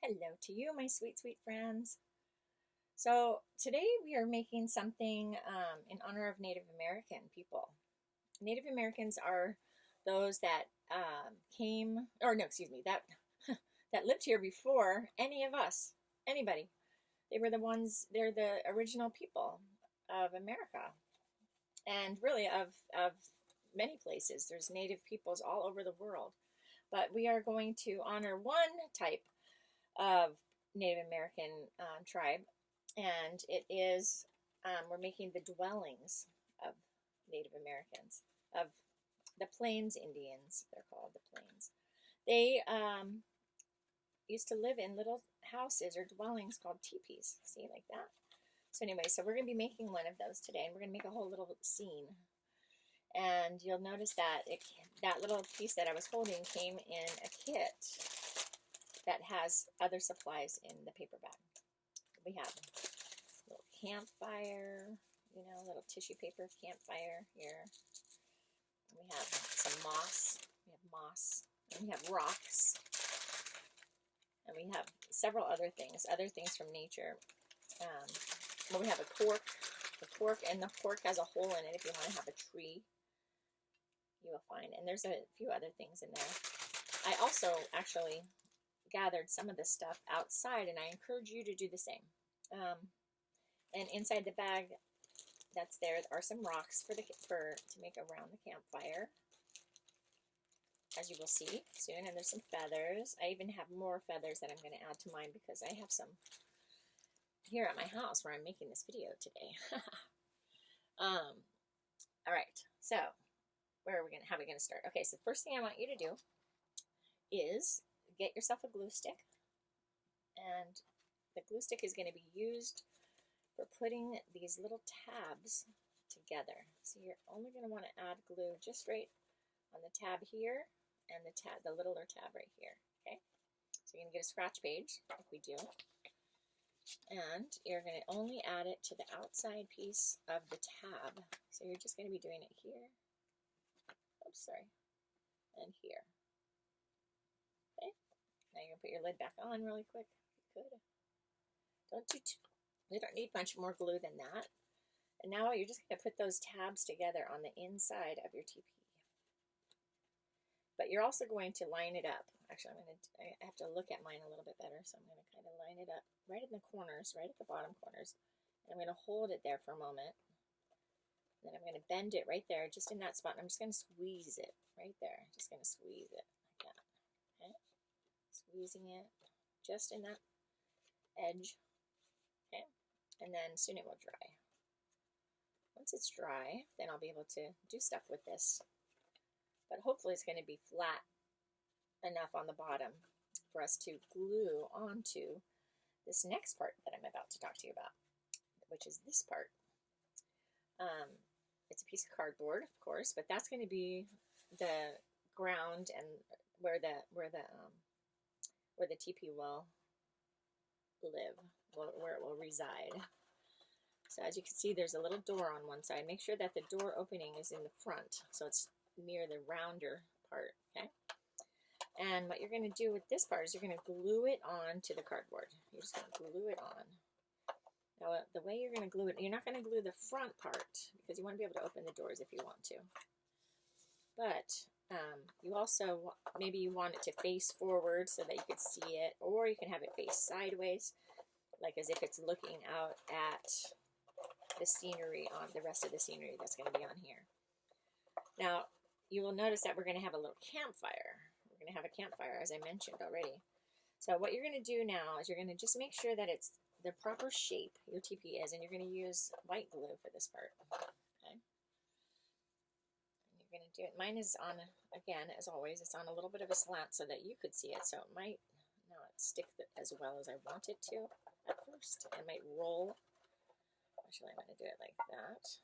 Hello to you, my sweet, sweet friends. So, today we are making something in honor of Native American people. Native Americans are those that came, or no, excuse me, that lived here before any of us, anybody. They were the ones, they're the original people of America and really of many places. There's Native peoples all over the world. But we are going to honor one type of Native American tribe, and it is we're making the dwellings of Native Americans, of the Plains Indians. They're called the Plains. They used to live in little houses or dwellings called teepees. See, like that. So anyway, so we're going to be making one of those today, and we're going to make a whole little scene. And you'll notice that that little piece that I was holding came in a kit that has other supplies in the paper bag. We have a little campfire, little tissue paper campfire here. And we have some moss. We have moss. And we have rocks. And we have several other things from nature. Well, we have a cork. And the cork has a hole in it if you want to have a tree. You will find. And there's a few other things in there. I also actually gathered some of this stuff outside, and I encourage you to do the same. And inside the bag that's there are some rocks to make around the campfire, as you will see soon. And there's some feathers. I even have more feathers that I'm going to add to mine because I have some here at my house where I'm making this video today. All right, so how are we going to start? Okay, so the first thing I want you to do is get yourself a glue stick, and the glue stick is going to be used for putting these little tabs together. So you're only going to want to add glue just right on the tab here and the littler tab right here. Okay, so you're going to get a scratch page like we do, and you're going to only add it to the outside piece of the tab. So you're just going to be doing it here. Oops, sorry, and here. Now you're going to put your lid back on really quick. You could. You don't need much more glue than that. And now you're just going to put those tabs together on the inside of your teepee. But you're also going to line it up. Actually, I have to look at mine a little bit better, so I'm going to kind of line it up right in the corners, right at the bottom corners. And I'm going to hold it there for a moment. Then I'm going to bend it right there, just in that spot. And I'm just going to squeeze it right there. Just going to squeeze it like that. Okay? Squeezing it just in that edge. Okay, and then soon it will dry. Once it's dry, then I'll be able to do stuff with this. But hopefully it's going to be flat enough on the bottom for us to glue onto this next part that I'm about to talk to you about, which is this part. It's a piece of cardboard, of course, but that's going to be the ground and where the teepee will live, where it will reside. So as you can see, there's a little door on one side. Make sure that the door opening is in the front, so it's near the rounder part, okay? And what you're going to do with this part is you're going to glue it on to the cardboard. You're just going to glue it on. Now, the way you're going to glue it, you're not going to glue the front part because you want to be able to open the doors if you want to. But you also, maybe you want it to face forward so that you could see it, or you can have it face sideways, like as if it's looking out at the scenery, on the rest of the scenery that's going to be on here. Now, you will notice that we're going to have a little campfire. We're going to have a campfire, as I mentioned already. So what you're going to do now is you're going to just make sure that it's the proper shape your teepee is, and you're going to use white glue for this part. Okay. And you're going to do it. Mine is on, again, as always, it's on a little bit of a slant so that you could see it. So it might not stick as well as I want it to at first. It might roll. Actually, I'm going to do it like that.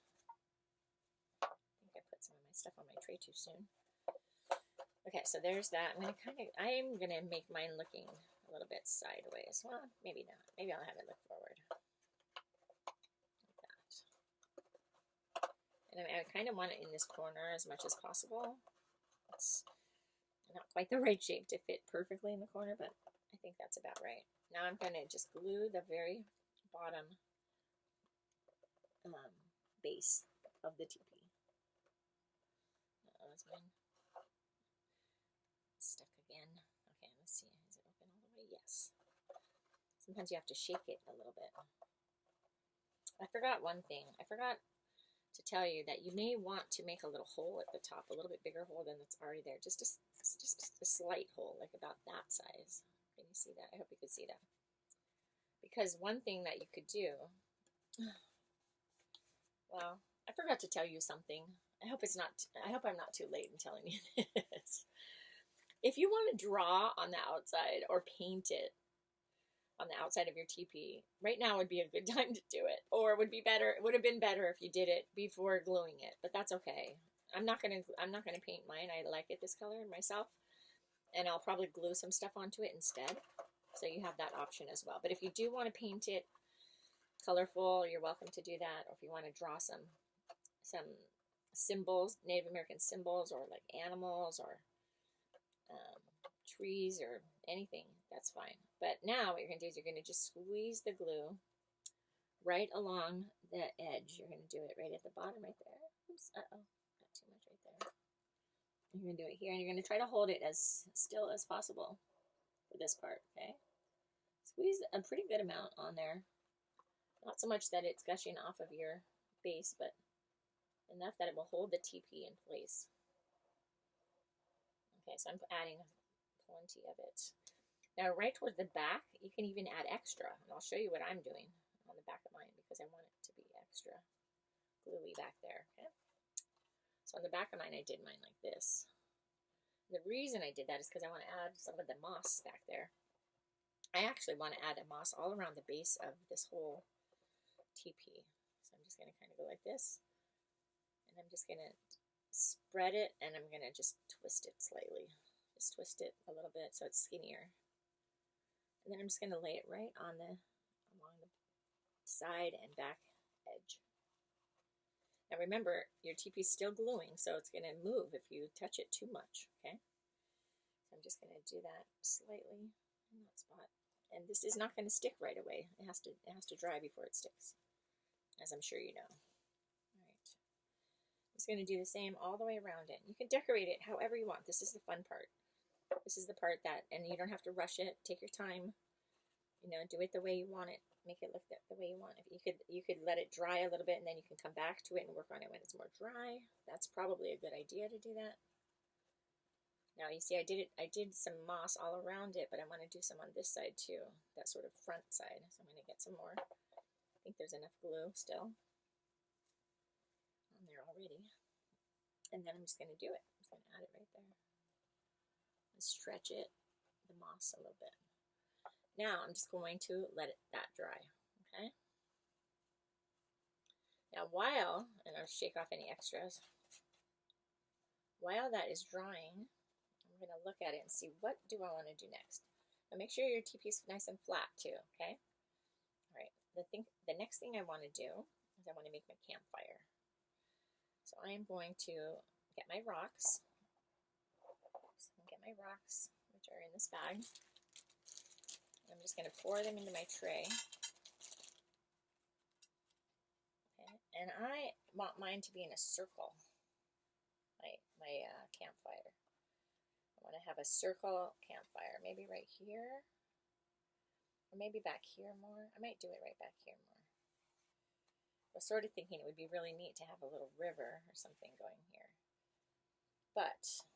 I think I put some of my stuff on my tray too soon. Okay, so there's that. I'm going to make mine looking a little bit sideways. Well, maybe not. Maybe I'll have it look forward. Like that. And I kind of want it in this corner as much as possible. It's not quite the right shape to fit perfectly in the corner, but I think that's about right. Now I'm going to just glue the very bottom base of the teepee. Is mine stuck again? Okay, let's see. Is it open all the way? Yes. Sometimes you have to shake it a little bit. I forgot one thing. I forgot to tell you that you may want to make a little hole at the top, a little bit bigger hole than that's already there. Just a slight hole, like about that size. Can you see that? I hope you could see that. Because one thing that you could do, well, I forgot to tell you something. I hope I'm not too late in telling you this. If you want to draw on the outside or paint it on the outside of your teepee, right now would be a good time to do it. Or it would have been better if you did it before gluing it, but that's okay. I'm not gonna paint mine. I like it this color myself, and I'll probably glue some stuff onto it instead. So you have that option as well. But if you do want to paint it colorful, you're welcome to do that. Or if you want to draw some symbols, Native American symbols, or like animals or trees or anything, that's fine. But now what you're going to do is you're going to just squeeze the glue right along the edge. You're going to do it right at the bottom right there. Oops, uh-oh, got too much right there. You're going to do it here, and you're going to try to hold it as still as possible for this part, okay? Squeeze a pretty good amount on there. Not so much that it's gushing off of your base, but enough that it will hold the teepee in place. Okay, so I'm adding plenty of it. Now, right towards the back, you can even add extra, and I'll show you what I'm doing on the back of mine because I want it to be extra gluey back there, okay? So on the back of mine, I did mine like this. The reason I did that is because I want to add some of the moss back there. I actually want to add a moss all around the base of this whole teepee. So I'm just going to kind of go like this, and I'm just going to spread it, and I'm going to just twist it slightly. Just twist it a little bit so it's skinnier. And then I'm just going to lay it right on along the side and back edge. Now remember, your teepee's still gluing, so it's going to move if you touch it too much, okay? So I'm just going to do that slightly in that spot. And this is not going to stick right away. It has to dry before it sticks, as I'm sure you know. All right. I'm just going to do the same all the way around it. You can decorate it however you want. This is the fun part. This is the part that, and you don't have to rush it. Take your time. You know, do it the way you want it. Make it look the way you want it. You could let it dry a little bit, and then you can come back to it and work on it when it's more dry. That's probably a good idea to do that. Now you see, I did some moss all around it, but I want to do some on this side too. That sort of front side. So I'm going to get some more. I think there's enough glue still on there already. And then I'm just going to do it. I'm just going to add it right there. Stretch it, the moss a little bit. Now I'm just going to let that dry, okay? Now and I'll shake off any extras. While that is drying, I'm going to look at it and see what do I want to do next. Now make sure your teepee is nice and flat too, okay? All right, the next thing I want to do is I want to make my campfire. So I am going to get my rocks. Get my rocks, which are in this bag. I'm just going to pour them into my tray. Okay, and I want mine to be in a circle. My campfire. I want to have a circle campfire, maybe right here, or maybe back here more. I might do it right back here more. I was sort of thinking it would be really neat to have a little river or something going here, but.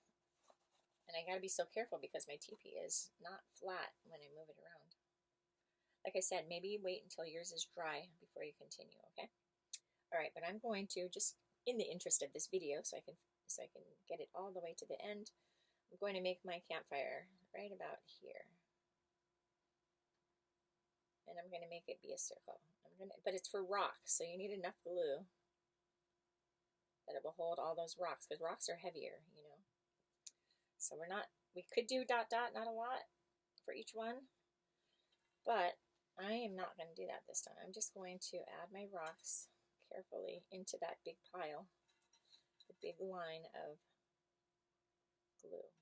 And I got to be so careful because my teepee is not flat when I move it around. Like I said, maybe wait until yours is dry before you continue, okay? All right, but I'm going to, just in the interest of this video, so I can get it all the way to the end, I'm going to make my campfire right about here. And I'm going to make it be a circle. But it's for rocks, so you need enough glue that it will hold all those rocks, because rocks are heavier, you know. So we could do dot dot, not a lot for each one, but I am not going to do that this time. I'm just going to add my rocks carefully into that big pile, the big line of glue.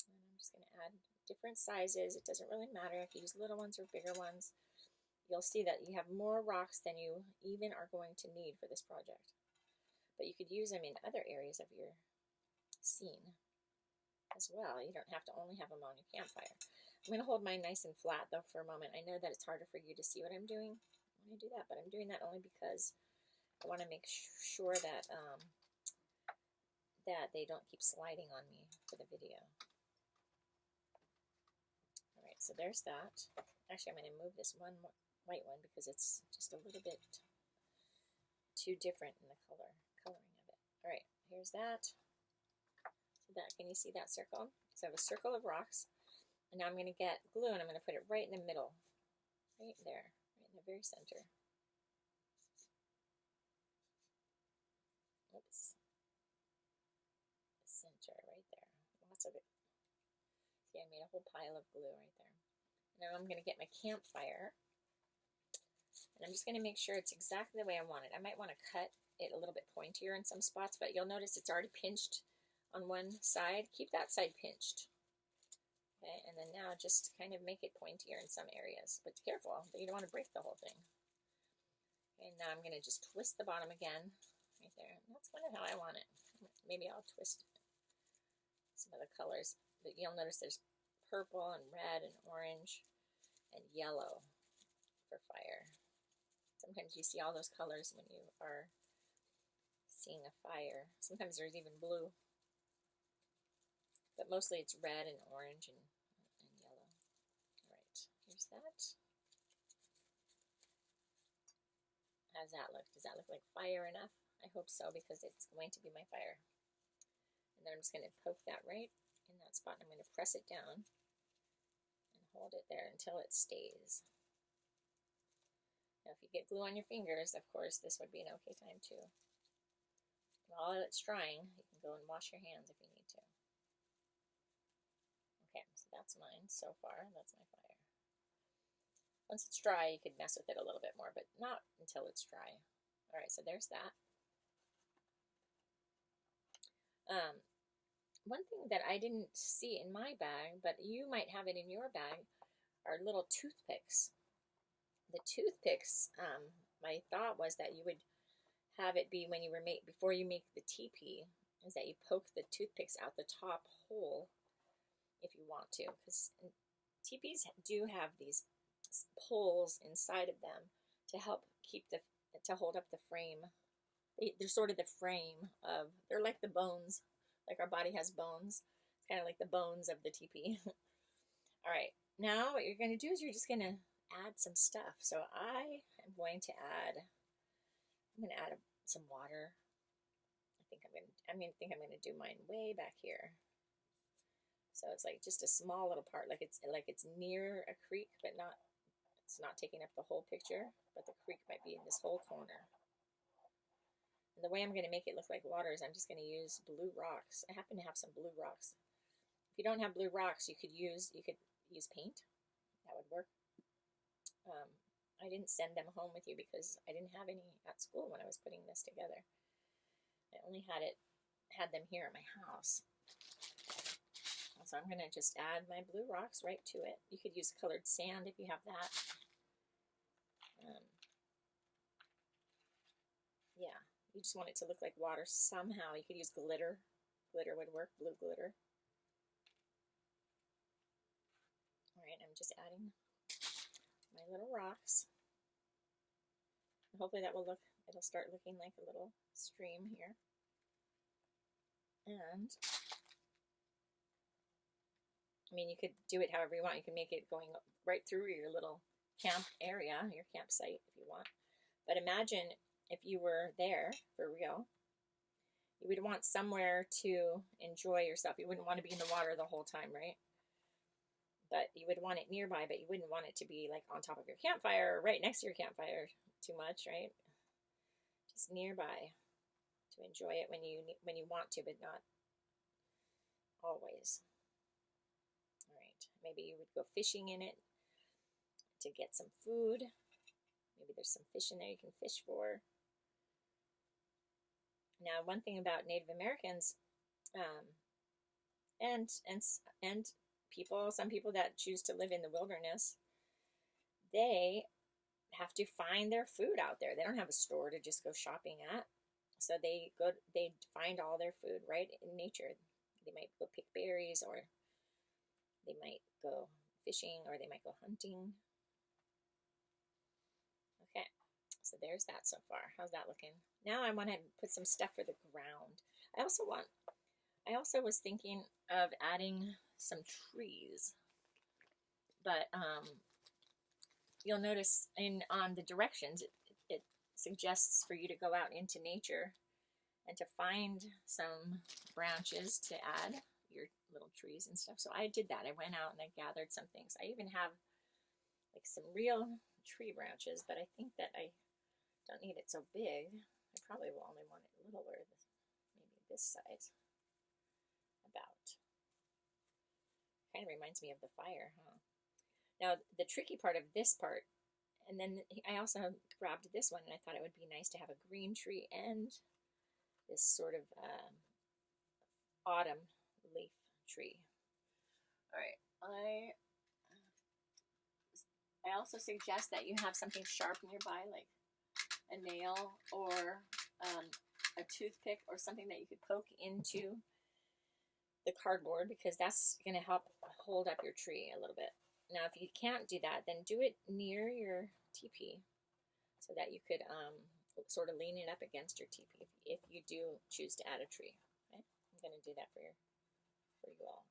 And I'm just going to add different sizes. It doesn't really matter if you use little ones or bigger ones. You'll see that you have more rocks than you even are going to need for this project. But you could use them in other areas of your scene as well. You don't have to only have them on your campfire. I'm going to hold mine nice and flat though for a moment. I know that it's harder for you to see what I'm doing when I do that, but I'm doing that only because I want to make sure that that they don't keep sliding on me for the video. All right, so there's that. Actually, I'm going to move this one white one because it's just a little bit too different in the coloring of it. All right, here's that. So that, can you see that circle? So I have a circle of rocks. And now I'm going to get glue and I'm going to put it right in the middle. Right there. Right in the very center. Oops. Center right there. Lots of it. See, I made a whole pile of glue right there. Now I'm going to get my campfire. And I'm just going to make sure it's exactly the way I want it. I might want to cut it a little bit pointier in some spots, but you'll notice it's already pinched on one side. Keep that side pinched. Okay, and then now just kind of make it pointier in some areas, but careful, you don't want to break the whole thing. And now I'm going to just twist the bottom again, right there. And that's kind of how I want it. Maybe I'll twist some of the colors, but you'll notice there's purple and red and orange and yellow for fire. Sometimes you see all those colors when you are seeing a fire. Sometimes there's even blue, but mostly it's red and orange and yellow. All right, here's that. How's that look? Does that look like fire enough? I hope so, because it's going to be my fire. And then I'm just going to poke that right in that spot. I'm going to press it down and hold it there until it stays. Now, if you get glue on your fingers, of course, this would be an okay time too. While it's drying, you can go and wash your hands if you need to. Okay, so that's mine so far. That's my fire. Once it's dry, you could mess with it a little bit more, but not until it's dry. All right, so there's that. One thing that I didn't see in my bag, but you might have it in your bag, are little toothpicks. The toothpicks, my thought was that you would have it be when you were before you make the teepee, is that you poke the toothpicks out the top hole if you want to, because teepees do have these holes inside of them to help to hold up the frame. They're sort of the frame of, they're like the bones, like our body has bones. It's kind of like the bones of the teepee. All right, now what you're going to do is you're just going to add some stuff. So I'm going to add some water. I'm going to do mine way back here. So it's like just a small little part, like it's near a creek, but it's not taking up the whole picture, but the creek might be in this whole corner. And the way I'm going to make it look like water is I'm just going to use blue rocks. I happen to have some blue rocks. If you don't have blue rocks, you could use paint. That would work. I didn't send them home with you because I didn't have any at school when I was putting this together. I only had them here at my house. So I'm going to just add my blue rocks right to it. You could use colored sand if you have that. Yeah, you just want it to look like water somehow. You could use glitter. Glitter would work, blue glitter. All right, I'm just adding my little rocks. And hopefully it'll start looking like a little stream here. And I mean, you could do it however you want. You can make it going right through your little camp area, your campsite if you want. But imagine if you were there for real, you would want somewhere to enjoy yourself. You wouldn't want to be in the water the whole time, right? But you would want it nearby, but you wouldn't want it to be like on top of your campfire or right next to your campfire too much, right? Just nearby to enjoy it when you want to, but not always. All right, maybe you would go fishing in it to get some food. Maybe there's some fish in there you can fish for. Now, one thing about Native Americans and people, some people that choose to live in the wilderness, they have to find their food out there. They don't have a store to just go shopping at. So they find all their food right in nature. They might go pick berries, or they might go fishing, or they might go hunting. Okay, so there's that so far. How's that looking? Now I want to put some stuff for the ground. I also was thinking of adding some trees, but you'll notice on the directions it suggests for you to go out into nature and to find some branches to add your little trees and stuff. So I did that. I went out and I gathered some things. I even have like some real tree branches, but I think that I don't need it so big. I probably will only want it littler, maybe this size. About. Kind of reminds me of the fire, huh? Now, the tricky part of this part, and then I also grabbed this one, and I thought it would be nice to have a green tree and this sort of autumn leaf tree. All right, I also suggest that you have something sharp nearby, like a nail or a toothpick or something that you could poke into the cardboard, because that's going to help hold up your tree a little bit. Now, if you can't do that, then do it near your teepee so that you could sort of lean it up against your teepee if you do choose to add a tree. Okay? I'm going to do that for you all.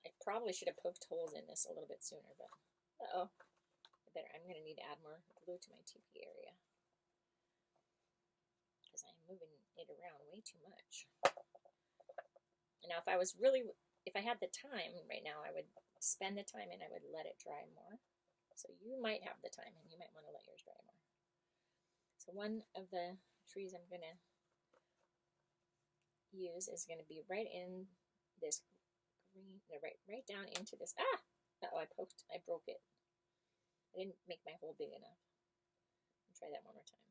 I probably should have poked holes in this a little bit sooner, but I'm going to need to add more glue to my teepee area because I'm moving it around way too much. Now, if I had the time right now, I would spend the time and I would let it dry more. So you might have the time and you might want to let yours dry more. So one of the trees I'm going to use is going to be right in this green, right down into this. I broke it. I didn't make my hole big enough. I'll try that one more time.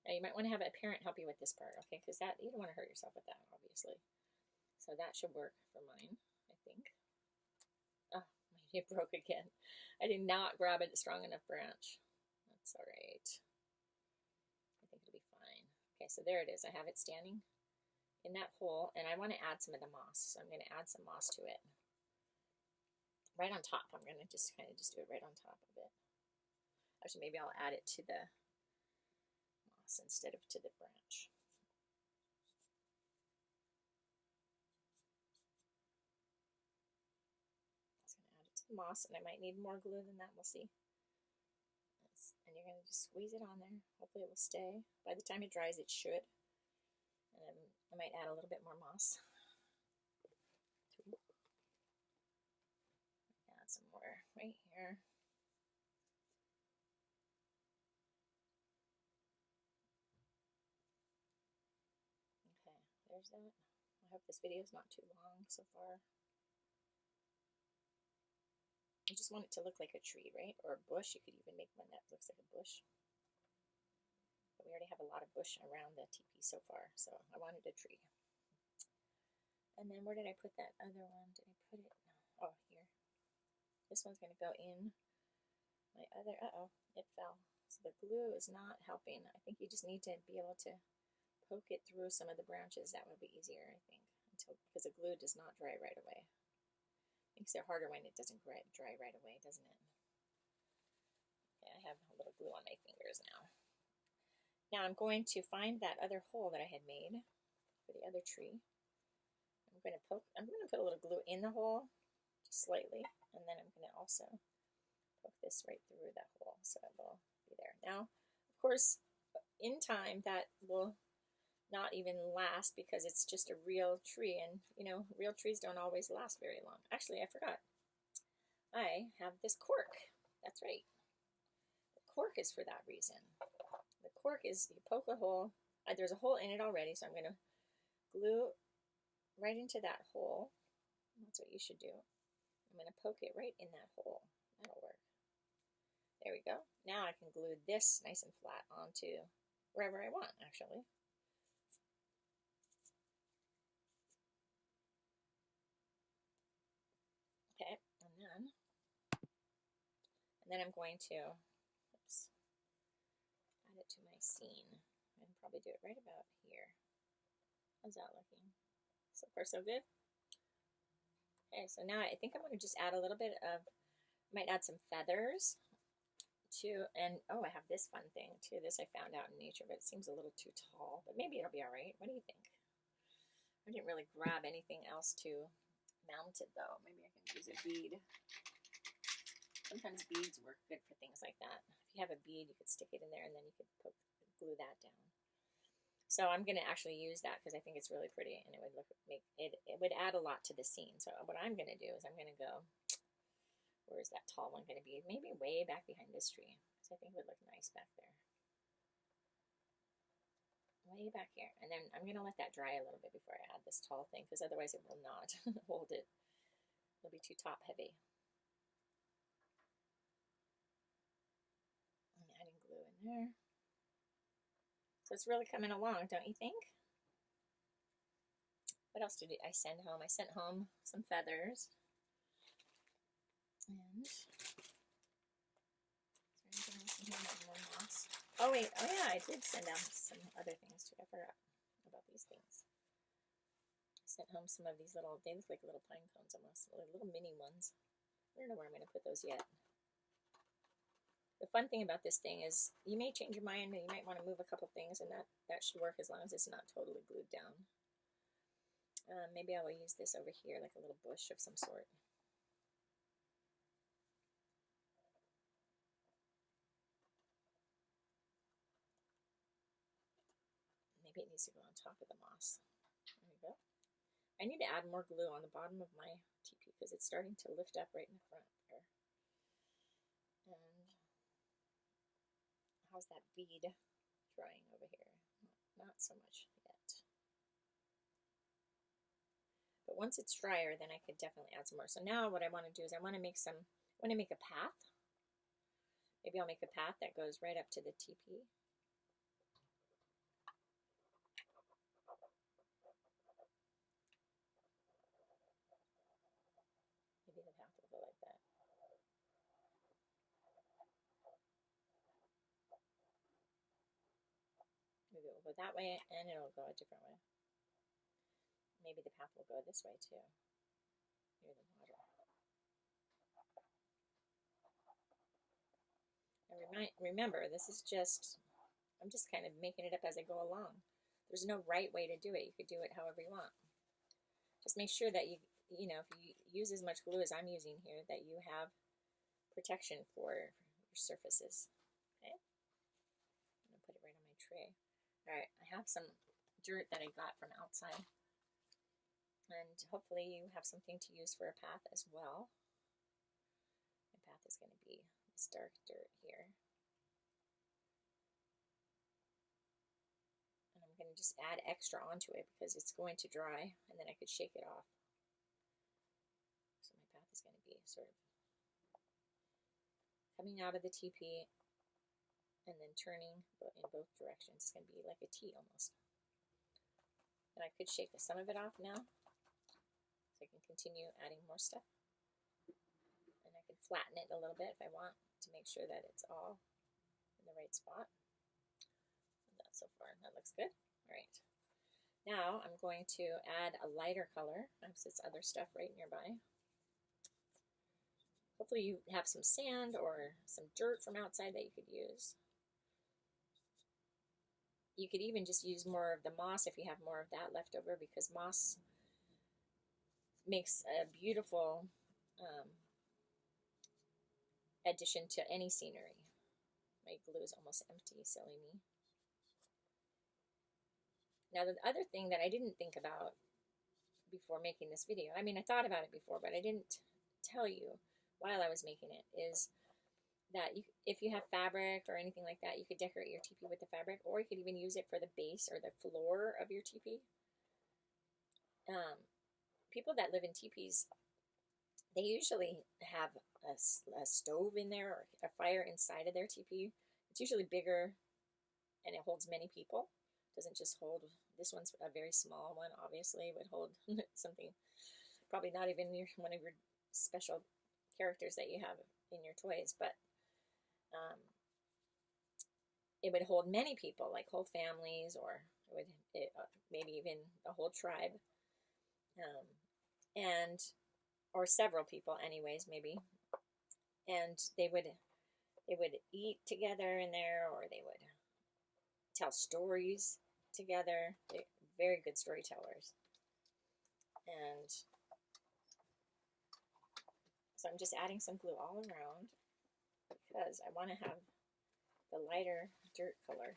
Now you might want to have a parent help you with this part, okay? Because you don't want to hurt yourself with that, obviously. So that should work for mine, I think. Oh, it broke again. I did not grab a strong enough branch. That's all right. I think it'll be fine. Okay, so there it is. I have it standing in that hole, and I want to add some of the moss. So I'm going to add some moss to it. Right on top. I'm going to just kind of do it right on top of it. Actually, maybe I'll add it to the moss instead of to the branch. Moss, and I might need more glue than that. We'll see. And you're going to just squeeze it on there. Hopefully it will stay. By the time it dries, it should. And I might add a little bit more moss. Add some more right here. Okay, there's that. I hope this video is not too long so far. You just want it to look like a tree, right? Or a bush. You could even make one that looks like a bush. But we already have a lot of bush around the teepee so far, so I wanted a tree. And then where did I put that other one? Did I put it? Oh, here. This one's going to go in my other, it fell. So the glue is not helping. I think you just need to be able to poke it through some of the branches. That would be easier, I think, because the glue does not dry right away. Makes it harder when it doesn't dry right away, doesn't it? Okay, I have a little glue on my fingers now. Now I'm going to find that other hole that I had made for the other tree. I'm going to put a little glue in the hole, just slightly, and then I'm going to also poke this right through that hole so it will be there. Now, of course, in time that will not even last because it's just a real tree, and real trees don't always last very long. Actually, I forgot. I have this cork. That's right. The cork is for that reason. The cork is, you poke a hole. There's a hole in it already, so I'm going to glue right into that hole. That's what you should do. I'm going to poke it right in that hole. That'll work. There we go. Now I can glue this nice and flat onto wherever I want, actually. And then I'm going to, oops, add it to my scene and probably do it right about here. How's that looking? So far so good. Okay, so now I think I'm going to just add a little bit of, might add some feathers too. And oh, I have this fun thing too. This I found out in nature, but it seems a little too tall, but maybe it'll be all right. What do you think? I didn't really grab anything else to mount it though. Maybe I can use a bead. Sometimes beads work good for things like that. If you have a bead, you could stick it in there and then you could glue that down. So I'm going to actually use that because I think it's really pretty and it would it would add a lot to the scene. So what I'm going to do is I'm going to go, where is that tall one going to be? Maybe way back behind this tree. So I think it would look nice back there. Way back here. And then I'm going to let that dry a little bit before I add this tall thing because otherwise it will not hold it. It'll be too top heavy. I'm adding glue in there. So it's really coming along, don't you think? What else did I send home? I sent home some feathers. And is there anything else in here? More moss. Oh wait, oh yeah, I did send out some other things too. I forgot about these things. I sent home some of these little, they look like little pine cones almost, little mini ones. I don't know where I'm going to put those yet. The fun thing about this thing is you may change your mind and you might want to move a couple things, and that should work as long as it's not totally glued down. Maybe I will use this over here, like a little bush of some sort. Maybe it needs to go on top of the moss. There we go. I need to add more glue on the bottom of my teepee because it's starting to lift up right in the front there. And how's that bead drying over here? Not so much yet. But once it's drier, then I could definitely add some more. So now what I want to do is I want to make a path. Maybe I'll make a path that goes right up to the teepee. Maybe the path will go like that. Maybe it will go that way and it'll go a different way. Maybe the path will go this way too, near the water. And remember, this is just, I'm just kind of making it up as I go along. There's no right way to do it. You could do it however you want. Just make sure that you know, if you use as much glue as I'm using here, that you have protection for your surfaces. Okay? I'm going to put it right on my tray. All right, I have some dirt that I got from outside. And hopefully you have something to use for a path as well. My path is going to be this dark dirt here. And I'm going to just add extra onto it because it's going to dry and then I could shake it off. So my path is going to be sort of coming out of the teepee and then turning in both directions. It's going to be like a T almost. And I could shake some of it off now. So I can continue adding more stuff. And I can flatten it a little bit if I want to make sure that it's all in the right spot. And that so far, that looks good. All right. Now I'm going to add a lighter color. I have this other stuff right nearby. Hopefully you have some sand or some dirt from outside that you could use. You could even just use more of the moss if you have more of that left over, because moss makes a beautiful addition to any scenery. My glue is almost empty, silly me. Now the other thing that I didn't think about before making this video, I mean I thought about it before, but I didn't tell you while I was making it, is that if you have fabric or anything like that, you could decorate your teepee with the fabric, or you could even use it for the base or the floor of your teepee. People that live in teepees, they usually have a stove in there or a fire inside of their teepee. It's usually bigger and it holds many people. It doesn't just hold, this one's a very small one, obviously. It would hold something, probably not even one of your special characters that you have in your toys, but it would hold many people, like whole families, or maybe even a whole tribe, and or several people, anyways, maybe. And they would eat together in there, or they would tell stories together. They're very good storytellers. And so I'm just adding some glue all around because I want to have the lighter dirt color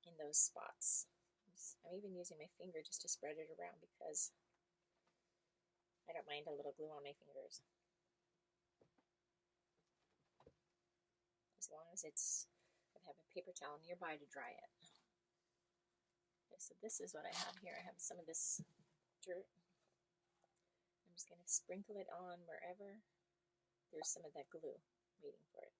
in those spots. I'm even using my finger just to spread it around because I don't mind a little glue on my fingers. As long as I have a paper towel nearby to dry it. Okay, so this is what I have here. I have some of this dirt. I'm just going to sprinkle it on wherever there's some of that glue waiting for it.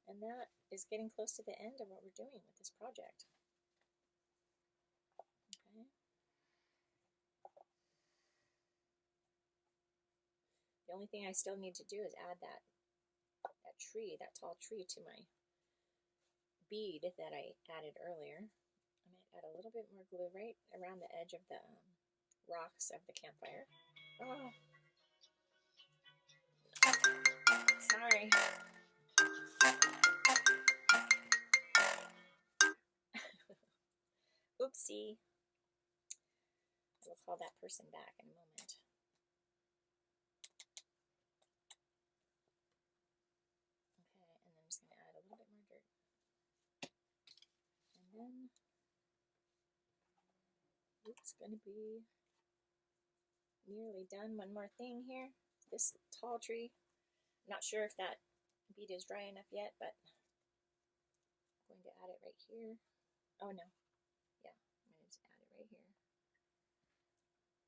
And that is getting close to the end of what we're doing with this project. Okay. The only thing I still need to do is add that tall tree to my bead that I added earlier. I might add a little bit more glue right around the edge of the rocks of the campfire. Oh, sorry. Oopsie. I will call that person back in a moment. Okay, and then I'm just going to add a little bit more dirt. And then it's going to be nearly done. One more thing here. This tall tree. I'm not sure if that bead is dry enough yet, but I'm going to add it right here. Oh no. Yeah, I'm going to just add it right here.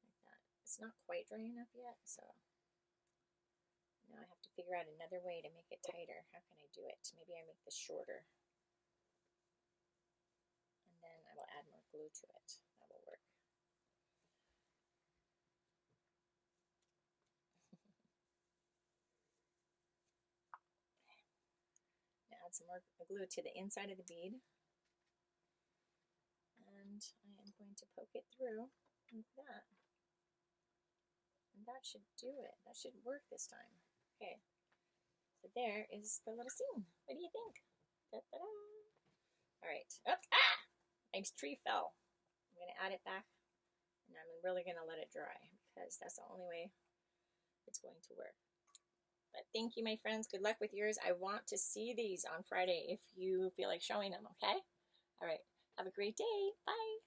Like that. It's not quite dry enough yet, so now I have to figure out another way to make it tighter. How can I do it? Maybe I make this shorter. And then I will add more glue to it. That will work. Now add some more glue to the inside of the bead. And I am going to poke it through like that. And that should do it. That should work this time. Okay. So there is the little scene. What do you think? Da-da-da. All right. Oops. Ah! My tree fell. I'm going to add it back. And I'm really going to let it dry because that's the only way it's going to work. But thank you, my friends. Good luck with yours. I want to see these on Friday if you feel like showing them, okay? All right. Have a great day. Bye.